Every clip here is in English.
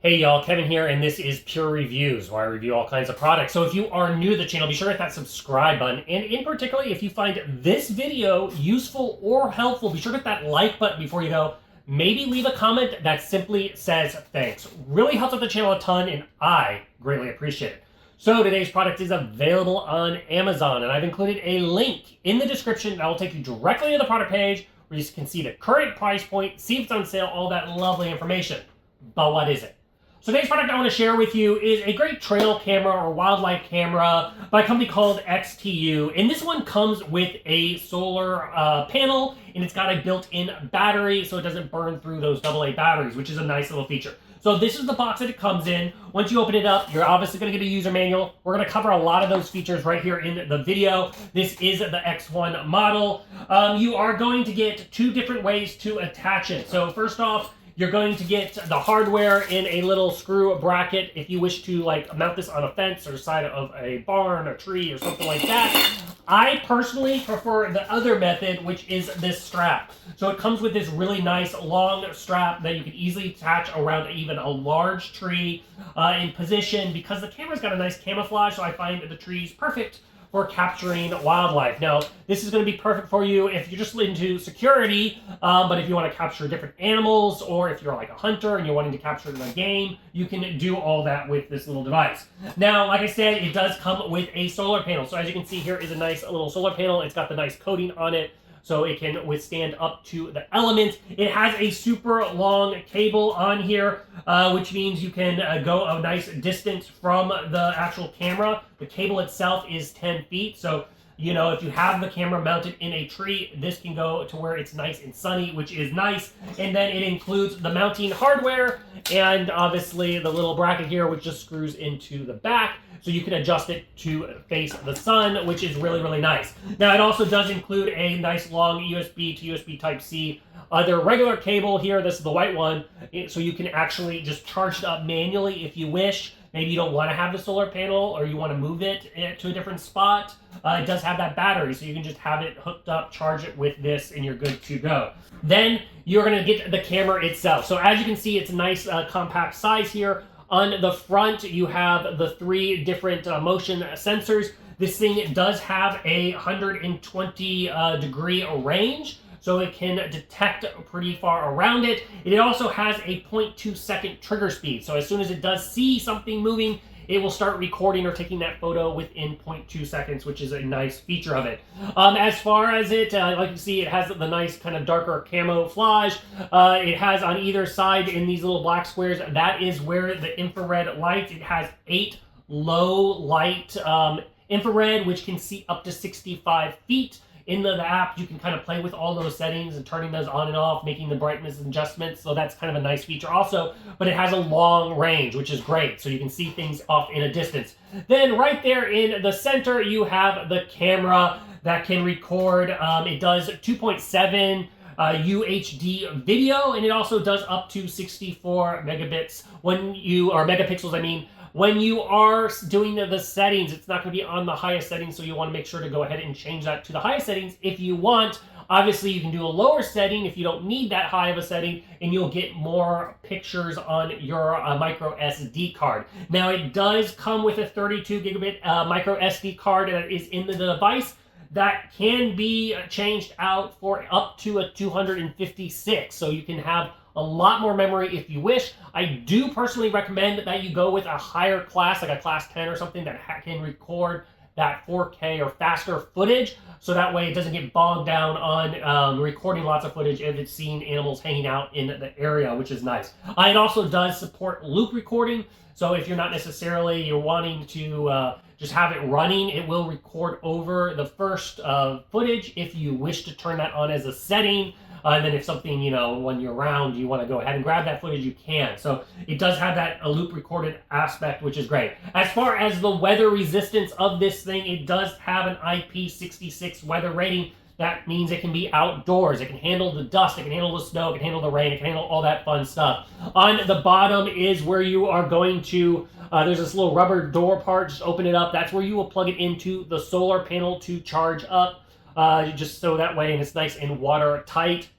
Hey y'all, Kevin here, and this is Pure Reviews, where I review all kinds of products. So if you are new to the channel, be sure to hit that subscribe button. And in particular, if you find this video useful or helpful, be sure to hit that like button before you go. Maybe leave a comment that simply says thanks. Really helps out the channel a ton, and I greatly appreciate it. So today's product is available on Amazon, and I've included a link in the description that will take you directly to the product page where you can see the current price point, see if it's on sale, all that lovely information. But what is it? So today's product I want to share with you is a great trail camera or wildlife camera by a company called XTU. And this one comes with a solar panel, and it's got a built-in battery so it doesn't burn through those AA batteries, which is a nice little feature. So this is the box that it comes in. Once you open it up, you're obviously going to get a user manual. We're going to cover a lot of those features right here in the video. This is the X1 model. You are going to get two different ways to attach it. So first off, you're going to get the hardware in a little screw bracket if you wish to mount this on a fence or side of a barn or tree or something like that. I personally prefer the other method, which is this strap. So it comes with this really nice long strap that you can easily attach around even a large tree in position, because the camera's got a nice camouflage, so I find the trees perfect for capturing wildlife. Now, this is going to be perfect for you if you're just into security, but if you want to capture different animals, or if you're like a hunter and you're wanting to capture the game, you can do all that with this little device. Now, like I said, it does come with a solar panel. So as you can see, here is a nice little solar panel. It's got the nice coating on it, so it can withstand up to the elements. It has a super long cable on here, which means you can go a nice distance from the actual camera. The cable itself is 10 feet, so you know, if you have the camera mounted in a tree, this can go to where it's nice and sunny, which is nice. And then it includes the mounting hardware and obviously the little bracket here, which just screws into the back. So you can adjust it to face the sun, which is really, really nice. Now, it also does include a nice long USB to USB Type-C. Their regular cable here, this is the white one, so you can actually just charge it up manually if you wish. Maybe you don't want to have the solar panel, or you want to move it to a different spot. It does have that battery, so you can just have it hooked up, charge it with this, and you're good to go. Then you're going to get the camera itself. So as you can see, it's a nice compact size here. On the front, you have the three different motion sensors. This thing does have a 120 degree range, so it can detect pretty far around it. It also has a 0.2 second trigger speed. So as soon as it does see something moving, it will start recording or taking that photo within 0.2 seconds, which is a nice feature of it. As far as it, like you see, it has the nice kind of darker camouflage. It has on either side in these little black squares, that is where the infrared light, it has 8 low light infrared, which can see up to 65 feet. In the app, you can kind of play with all those settings and turning those on and off, making the brightness adjustments. So that's kind of a nice feature also. But it has a long range, which is great. So you can see things off in a distance. Then right there in the center, you have the camera that can record. It does 2.7 UHD video, and it also does up to 64 megabits megapixels, I mean. When you are doing the settings, it's not going to be on the highest settings, so you want to make sure to go ahead and change that to the highest settings if you want. Obviously, you can do a lower setting if you don't need that high of a setting, and you'll get more pictures on your micro SD card. Now, it does come with a 32 gigabit micro SD card that is in the device. That can be changed out for up to a 256, so you can have a lot more memory if you wish. I do personally recommend that you go with a higher class, like a class 10 or something, that can record that 4K or faster footage, so that way it doesn't get bogged down on recording lots of footage if it's seeing animals hanging out in the area, which is nice. It also does support loop recording, so if you're not necessarily wanting to just have it running, it will record over the first footage if you wish to turn that on as a setting. And then if something, when you're around, you want to go ahead and grab that footage, you can. So it does have that loop recorded aspect, which is great. As far as the weather resistance of this thing, it does have an IP66 weather rating. That means it can be outdoors. It can handle the dust, it can handle the snow, it can handle the rain, it can handle all that fun stuff. On the bottom is where you are going to, there's this little rubber door part, just open it up. That's where you will plug it into the solar panel to charge up, just so that way, and it's nice and watertight.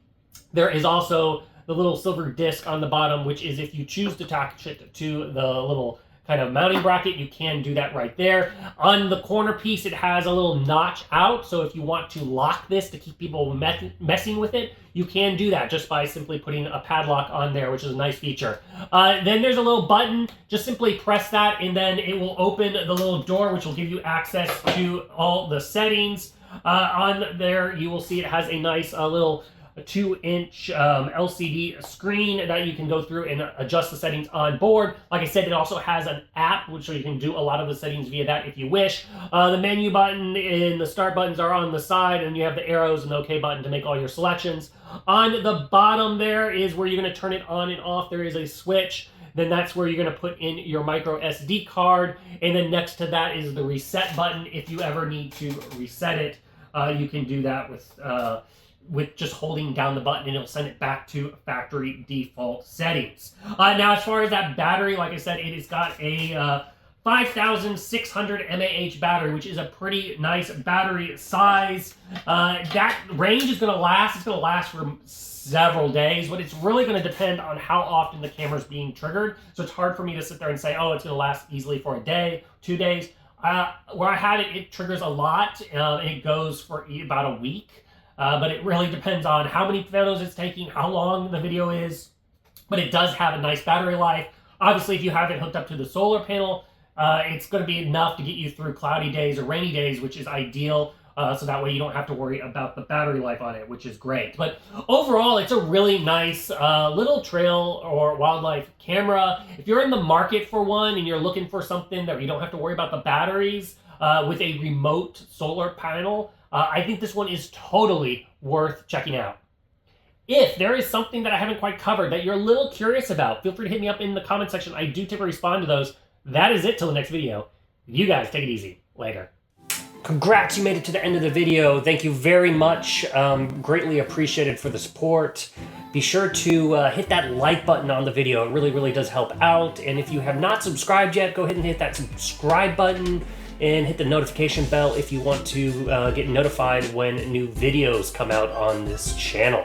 There is also the little silver disc on the bottom, which is if you choose to attach it to the little kind of mounting bracket, you can do that right there. On the corner piece, it has a little notch out, so if you want to lock this to keep people messing with it, you can do that just by simply putting a padlock on there, which is a nice feature. Then there's a little button. Just simply press that, and then it will open the little door, which will give you access to all the settings. On there, you will see it has a nice little 2-inch LCD screen that you can go through and adjust the settings on board. Like I said, it also has an app, which you can do a lot of the settings via that if you wish. The menu button and the start buttons are on the side, and you have the arrows and the OK button to make all your selections. On the bottom there is where you're going to turn it on and off. There is a switch. Then that's where you're going to put in your micro SD card. And then next to that is the reset button. If you ever need to reset it, you can do that with just holding down the button, and it'll send it back to factory default settings. Now, as far as that battery, like I said, it has got a 5,600 mAh battery, which is a pretty nice battery size. That range is going to last. It's going to last for several days, but it's really going to depend on how often the camera's being triggered. So it's hard for me to sit there and say, oh, it's going to last easily for a day, 2 days. Where I had it, it triggers a lot, and it goes for about a week. But it really depends on how many photos it's taking, how long the video is. But it does have a nice battery life. Obviously, if you have it hooked up to the solar panel, it's going to be enough to get you through cloudy days or rainy days, which is ideal. So that way you don't have to worry about the battery life on it, which is great. But overall, it's a really nice little trail or wildlife camera. If you're in the market for one and you're looking for something that you don't have to worry about the batteries with a remote solar panel, I think this one is totally worth checking out. If there is something that I haven't quite covered that you're a little curious about, feel free to hit me up in the comment section. I do typically respond to those. That is it till the next video. You guys take it easy. Later. Congrats, you made it to the end of the video. Thank you very much. Greatly appreciated for the support. Be sure to hit that like button on the video. It really, really does help out. And if you have not subscribed yet, go ahead and hit that subscribe button and hit the notification bell if you want to get notified when new videos come out on this channel.